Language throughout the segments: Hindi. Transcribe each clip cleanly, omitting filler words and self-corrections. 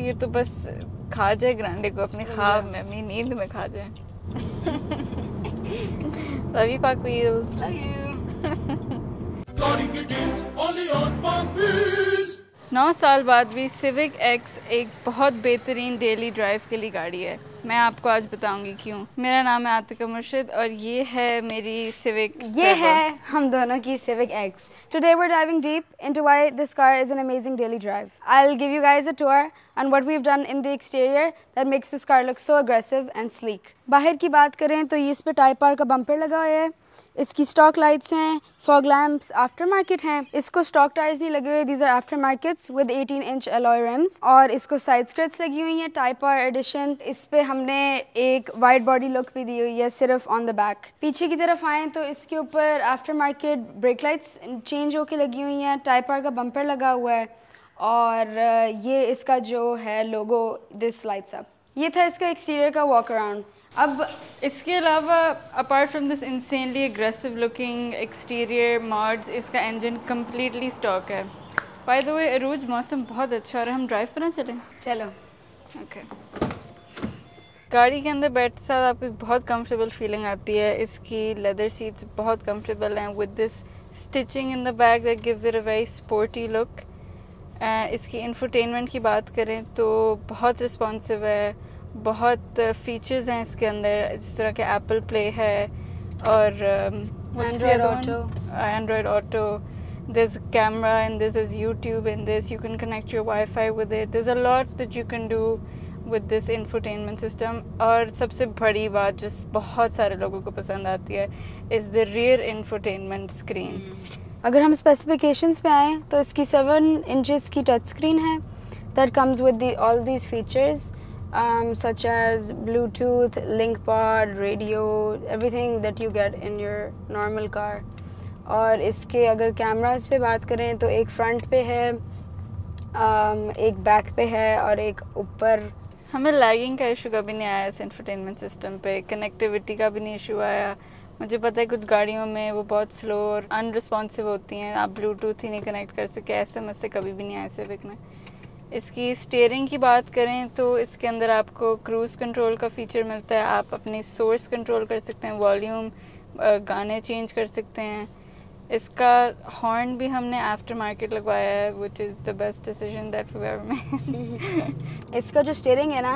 ये तो बस खा जाए ग्रांडे को अपने ख्वाब में, अपनी नींद में खा जाए। Love you, Park Wheels. Love you. 9 साल बाद भी सिविक एक्स एक बहुत बेहतरीन डेली ड्राइव के लिए गाड़ी है। मैं आपको आज बताऊंगी क्यों। मेरा नाम है आतिका मुर्शिद और ये है मेरी सिविक। ये है हम दोनों की Civic X. Today we're diving deep into why this car is an amazing daily drive. I'll give you guys a tour on what we've done in the exterior that makes this car look so aggressive and sleek. बाहर की बात करें तो ये इस पे टाइप आर का बम्पर लगा हुआ है, इसकी स्टॉक लाइट्स हैं, फॉग लैम्प्स आफ्टर मार्केट हैं, इसको स्टॉक टायर्स नहीं लगे हुए, these are aftermarkets with 18-inch alloy rims, और इसको साइड स्किर्ट्स लगी हुई हैं टाइप आर एडिशन। इस पे हमने एक वाइड बॉडी लुक भी दी हुई है सिर्फ ऑन द बैक। पीछे की तरफ आएँ तो इसके ऊपर after market break lights change होके लगी हुई हैं, टाइप आर का बम्पर लगा हुआ है और ये इसका जो है लोगो दिस लाइट्स अप। ये था इसका एक्सटीरियर का वॉक अराउंड। अब इसके अलावा apart from this insanely aggressive looking exterior mods, इसका इंजन कम्प्लीटली स्टॉक है। बाय द वे अरूज, मौसम बहुत अच्छा और हम ड्राइव पर ना चलें? चलो। ओके। गाड़ी के अंदर बैठते साथ आपको बहुत कंफर्टेबल फीलिंग आती है। इसकी लेदर सीट्स बहुत कंफर्टेबल हैं with this stitching in the back that gives it a very sporty look. इसकी इंफोटेनमेंट की बात करें तो बहुत रिस्पॉन्सिव है, बहुत फीचर्स हैं इसके अंदर, जिस तरह के एप्पल प्ले है और Android auto, there's a camera in this, there's YouTube in this, you can connect your Wi-Fi with it, there's a lot that you can do with this infotainment system। और सबसे बड़ी बात जो बहुत सारे लोगों को पसंद आती है is the rear infotainment screen। अगर हम स्पेसिफिकेशंस पे आएँ तो इसकी 7 inches की टच स्क्रीन है that comes with all these features such as Bluetooth, link pod, radio, everything that you get in your normal car। और इसके अगर कैमरास पे बात करें तो एक फ्रंट पे है, एक बैक पे है और एक ऊपर। हमें लैगिंग का इशू कभी नहीं आया इस इंफोटेनमेंट सिस्टम पे, कनेक्टिविटी का भी नहीं इशू आया। मुझे पता है कुछ गाड़ियों में वो बहुत स्लो और अनरिस्पॉन्सिव होती हैं, आप ब्लूटूथ ही नहीं कनेक्ट कर सके, ऐसे मसले कभी भी नहीं आए सिविक में। इसकी स्टीयरिंग की बात करें तो इसके अंदर आपको क्रूज़ कंट्रोल का फीचर मिलता है, आप अपनी सोर्स कंट्रोल कर सकते हैं, वॉल्यूम, गाने चेंज कर सकते हैं। इसका हॉर्न भी हमने आफ्टर मार्केट लगवाया है which is the best decision that we ever made. इसका जो स्टीयरिंग है ना,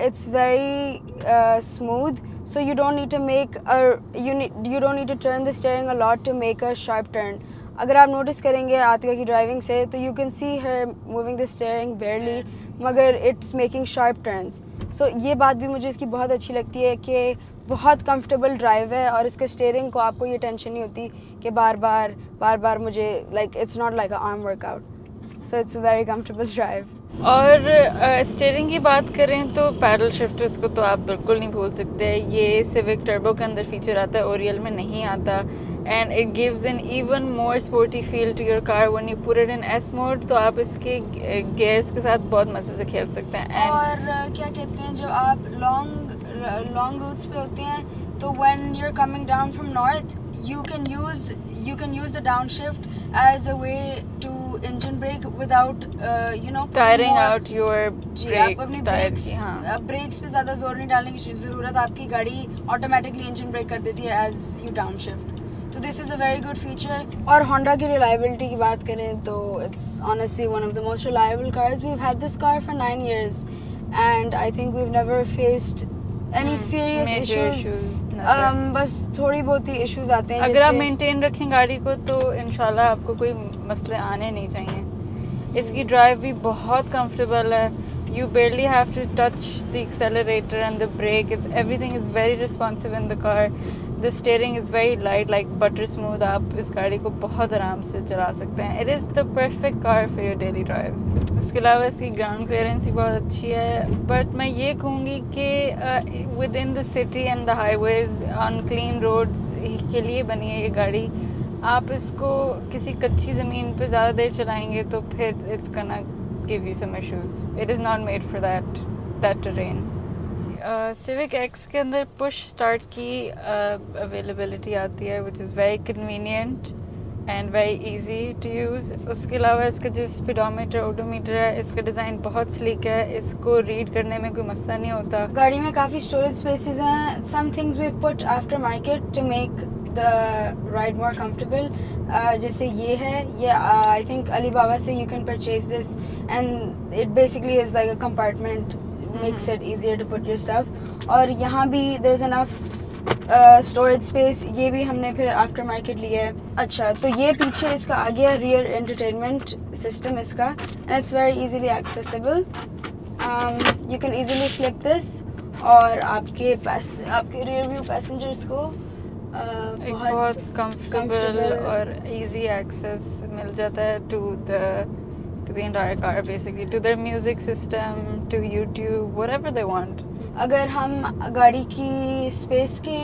it's very smooth, so you don't need to make you don't need to turn the steering a lot to make a sharp turn। अगर आप नोटिस करेंगे आतिका की ड्राइविंग से तो you can see her moving the steering बेयरली, मगर इट्स मेकिंग शार्प टर्न्स। सो ये बात भी मुझे इसकी बहुत अच्छी लगती है कि बहुत कंफर्टेबल ड्राइव है और इसके स्टीयरिंग को आपको ये टेंशन नहीं होती कि बार बार मुझे like it's not like a arm workout, so it's very comfortable drive. और स्टीयरिंग की बात करें तो पैडल शिफ्टर्स को तो आप बिल्कुल नहीं भूल सकते। ये सिविक टर्बो के अंदर फीचर आता है, ओरियल में नहीं आता, and it gives an even more sporty feel to your car when you put it in S mode. तो आप इसके गियर्स के साथ बहुत मज़े से खेल सकते हैं। और क्या कहते हैं, जब आप लॉन्ग रूट्स पे होते हैं तो when you are coming down from north you can use the downshift as a way to engine brake without tiring out your brakes। Brakes पे ज़्यादा जोर नहीं डालने की ज़रूरत, आपकी गाड़ी ऑटोमेटिकली इंजन ब्रेक कर देती है एज यू डाउनशिफ्ट। तो this is a very good feature. और होंडा की रिलायबिलिटी की बात करें तो it's honestly one of the most reliable cars. We have had this car for 9 years and I think we've never faced any serious issues। बस थोड़ी बहुत ही इश्यूज आते हैं। अगर आप मेंटेन रखें गाड़ी को तो इंशाल्लाह आपको कोई मसले आने नहीं चाहिए। इसकी ड्राइव भी बहुत कंफर्टेबल है, you barely have to touch the accelerator and the brake, everything is very responsive in the car, the steering is very light like butter smooth, आप इस गाड़ी को बहुत आराम से चला सकते हैं। it is the perfect car for your daily drive। इसके अलावा इसकी ग्राउंड क्लियरेंस भी बहुत अच्छी है, बट मैं ये कहूँगी कि within the city and the highways on clean roads के लिए बनी है ये गाड़ी। आप इसको किसी कच्ची ज़मीन पे ज़्यादा देर चलाएंगे तो फिर it's gonna give you some issues, it is not made for that terrain। Civic X के अंदर पुश स्टार्ट की अवेलेबिलिटी आती है which is very convenient and very easy to use. उसके अलावा इसका जो स्पीडोमीटर ओडोमीटर है, इसका डिज़ाइन बहुत स्लीक है, इसको रीड करने में कोई मसला नहीं होता। गाड़ी में काफ़ी स्टोरेज स्पेसेस हैं। Some things we put aftermarket to make the ride more comfortable. जैसे ये है, ये आई थिंक अलीबाबा से you can purchase this and it basically is like a compartment, makes it easier to put your stuff. और यहाँ भी there is enough storage space, ये भी हमने फिर आफ्टर मार्केट लिया है। अच्छा, तो ये पीछे इसका आ गया रियर एंटरटेनमेंट सिस्टम इसका, and it's very easily accessible. You can easily flip this और आपके रियर व्यू पैसेंजर्स को बहुत कंफर्टेबल और इजी एक्सेस मिल जाता है to the entire car, basically to their music system, to YouTube, whatever they want. अगर हम गाड़ी की स्पेस की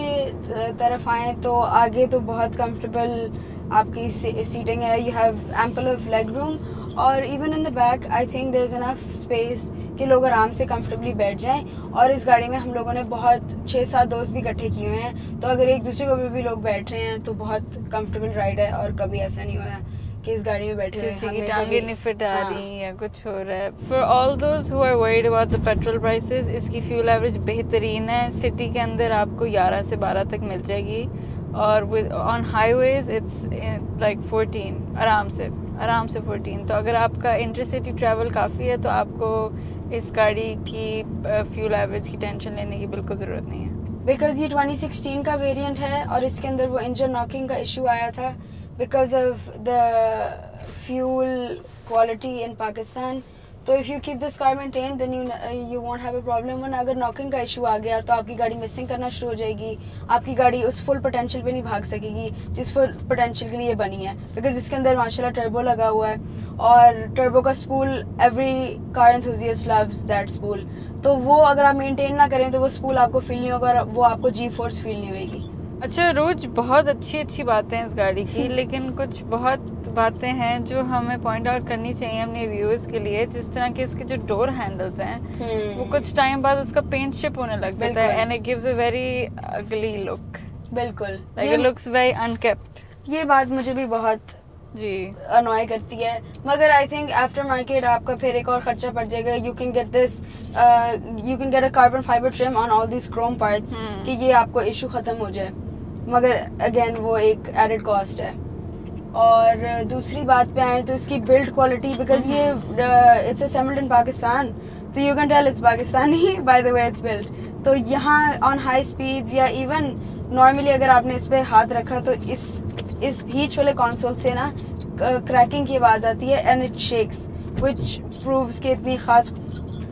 तरफ आएँ तो आगे तो बहुत कंफर्टेबल आपकी सीटिंग है। You have ample of leg room, और even in the back I think there is enough space कि लोग आराम से कंफर्टेबली बैठ जाएं। और इस गाड़ी में हम लोगों ने बहुत 6-7 दोस्त भी इकट्ठे किए हुए हैं, तो अगर एक दूसरे को भी लोग बैठ रहे हैं तो बहुत कंफर्टेबल राइड है। और कभी ऐसा नहीं हुआ कि इस गाड़ी में बैठे हुए किसी की टांगें नहीं फिट आ रही या कुछ हो रहा है। For all those who are worried about the petrol prices, इसकी फ्यूल एवरेज बेहतरीन है। सिटी के अंदर आपको 11 से 12 तक मिल जाएगी, और with on highways it's like 14, आराम से 14। तो अगर आपका इंटरसिटी ट्रैवल काफ़ी है तो आपको इस गाड़ी की फ्यूल एवरेज की टेंशन लेने की बिल्कुल ज़रूरत नहीं है। बिकॉज ये 2016 का वेरिएंट है और इसके अंदर वो इंजन नॉकिंग का इशू आया था because of the fuel quality in Pakistan. तो if you keep this car maintained then you won't have a problem. वरना अगर नॉकिंग का इशू आ गया तो आपकी गाड़ी मिसिंग करना शुरू हो जाएगी, आपकी गाड़ी उस फुल पोटेंशियल पे नहीं भाग सकेगी जिस फुल पोटेंशियल के लिए बनी है। बिकॉज इसके अंदर माशाल्लाह टर्बो लगा हुआ है, और टर्बो का spool every car enthusiast loves that spool. तो वो अगर आप मेंटेन ना करें तो वो स्पूल आपको फील नहीं होगा, और वो आपको जी फोर्स फील नहीं होगी। अच्छा रोज, बहुत अच्छी बातें हैं इस गाड़ी की, लेकिन कुछ बहुत बातें हैं जो हमें पॉइंट आउट करनी चाहिए अपने व्यूअर्स के लिए। जिस तरह के इसके जो डोर हैंडल्स हैं वो कुछ टाइम बाद उसका पेंट शिप होने लग जाता है, and it gives a very ugly look. बिल्कुल, like it looks very uncapped. ये बात मुझे भी बहुत जी अनॉय करती है, मगर आई थिंक आफ्टर मार्केट आपका फिर एक और खर्चा पड़ जाएगा। You can get this, you can get a carbon fibre trim on all this Chrome parts कि ये आपको इशू खत्म हो जाए, मगर अगेन वो एक एडेड कॉस्ट है। और दूसरी बात पे आए तो इसकी बिल्ड क्वालिटी, बिकॉज ये इट्स असेंबल्ड इन पाकिस्तान, तो you can tell it's Pakistani by the way it's build. तो यहाँ ऑन हाई स्पीड्स या इवन नॉर्मली अगर आपने इस पे हाथ रखा तो इस बीच वाले कंसोल से ना क्रैकिंग की आवाज़ आती है, and it shakes, which proves कि इतनी खास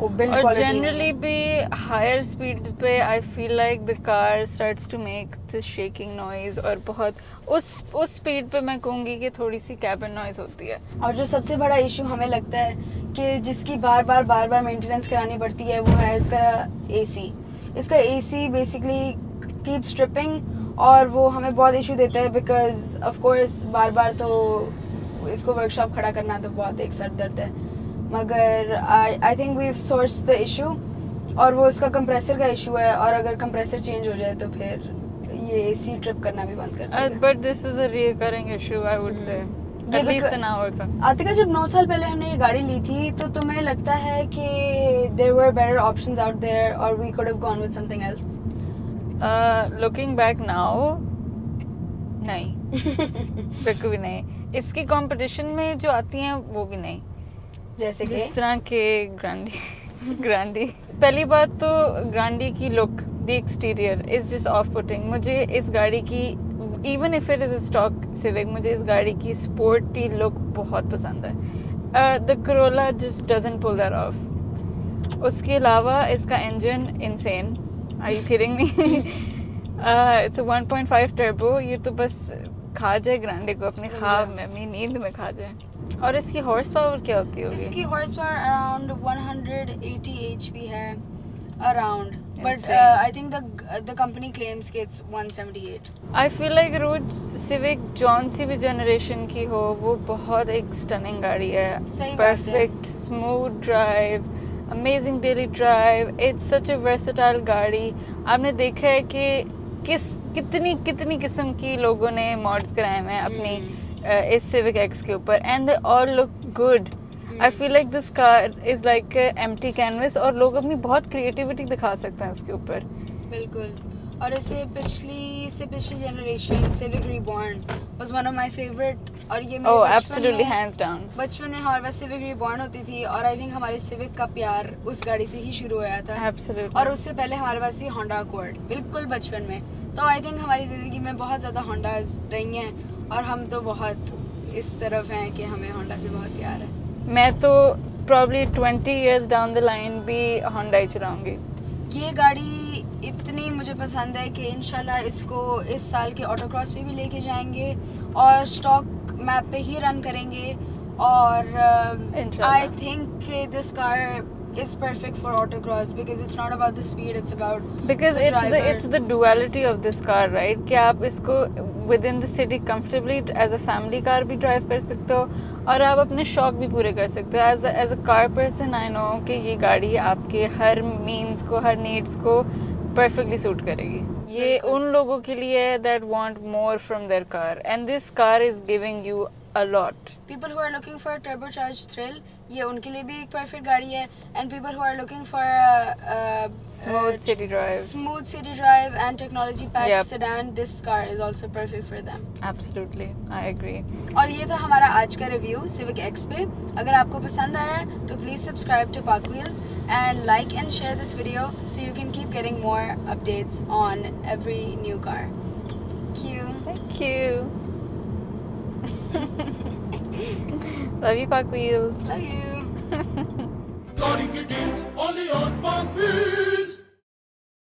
और जनरली भी हायर स्पीड पे I feel like the car starts to make this shaking noise, और बहुत उस स्पीड पे मैं कहूँगी कि थोड़ी सी कैबिन नॉइज होती है। और जो सबसे बड़ा इशू हमें लगता है कि जिसकी बार बार मेंटेनेंस करानी पड़ती है वो है इसका एसी। इसका एसी बेसिकली कीप स्ट्रिपिंग, और वो हमें बहुत इशू देता है, बिकॉज ऑफ कोर्स बार तो इसको वर्कशॉप खड़ा करना तो बहुत एक सर दर्द है। मगर I think we source the issue, और वो उसका कंप्रेसर का इशू है, और अगर कंप्रेसर चेंज हो जाए तो फिर ये एसी ट्रिप करना भी बंद कर देगा। But this is a recurring issue I would say, at least an hour का। आतिका, जब 9 साल पहले हमने ये गाड़ी ली थी तो तुम्हें लगता है कि there were better options out there, और we could have gone with something else? Looking back now, नहीं बिल्कुल भी नहीं। इसकी कंपटीशन में जो आती हैं वो भी नहीं, जैसे कि जिस तरह के ग्रांडी। पहली बात तो ग्रांडी की look, the exterior is just off putting. मुझे इस गाड़ी की, even if it is a stock Civic, मुझे इस गाड़ी की स्पोर्टी लुक बहुत पसंद है। The Corolla just doesn't pull that off. उसके अलावा इसका engine insane, are you kidding me? It's 1.5 turbo. ये तो बस खा जाए ग्रांडे को अपने ख्वाब में, अपनी नींद में खा जाए। और इसकी हॉर्स पावर क्या होती होगी? इसकी हॉर्स पावर अराउंड 180 HP है around, but I think the company claims कि इट्स 178। आई फील लाइक रोज सिविक जॉन सी भी जनरेशन की हो, वो बहुत एक स्टनिंग गाड़ी है। Perfect smooth drive, amazing daily drive, it's such a versatile गाड़ी। आपने देखा है कि कितनी किस्म की लोगों ने मॉड्स कराए हैं अपनी इस Civic X के ऊपर, and they all look good. I feel like this car is like a empty canvas और लोग अपनी बहुत creativity दिखा सकते हैं इसके ऊपर. बिल्कुल. और इसे पिछली generation Civic Reborn was one of my favorite. और ये मेरे absolutely hands down. बचपन में हमारे पास Civic Reborn होती थी और I think हमारे Civic का प्यार उस गाड़ी से ही शुरू हुआ था. Absolutely. और उससे पहले हमारे पास थी Honda Accord, बिल्कुल बचपन में. तो I think हमारी ज़िंदगी में बहुत ज़्यादा Hondas रही हैं और हम तो बहुत इस तरफ हैं कि हमें Honda से बहुत प्यार है. मैं तो probably 20 years down the line भी Honda ही चलाऊंगी. ये गाड़ी इतनी मुझे पसंद है कि इंशाल्लाह इसको इस साल के ऑटोक्रॉस पे भी लेके जाएंगे और स्टॉक मैप पे ही रन करेंगे और I think this car is perfect for autocross because it's not about the speed, it's about because it's the duality of this car, right? कि आप इसको within the city comfortably as a family car भी drive कर सकते हो और आप अपने शौक भी पूरे कर सकते हो. as a car person I know कि ये गाड़ी आपके हर means को, हर needs को perfectly suit करेगी. ये उन लोगों के लिए that want more from their car and this car is giving you a lot. People who are looking for a turbocharged thrill, ये उनके लिए भी एक perfect गाड़ी है. And people who are looking for a smooth city drive and technology packed sedan, this car is also perfect for them. Absolutely, I agree. और ये था हमारा आज का review Civic X पे. अगर आपको पसंद आया तो please subscribe to Pak Wheels and like and share this video so you can keep getting more updates on every new car. Thank you. Love you, Pak Wheels. Love you. Only on Pak Wheels.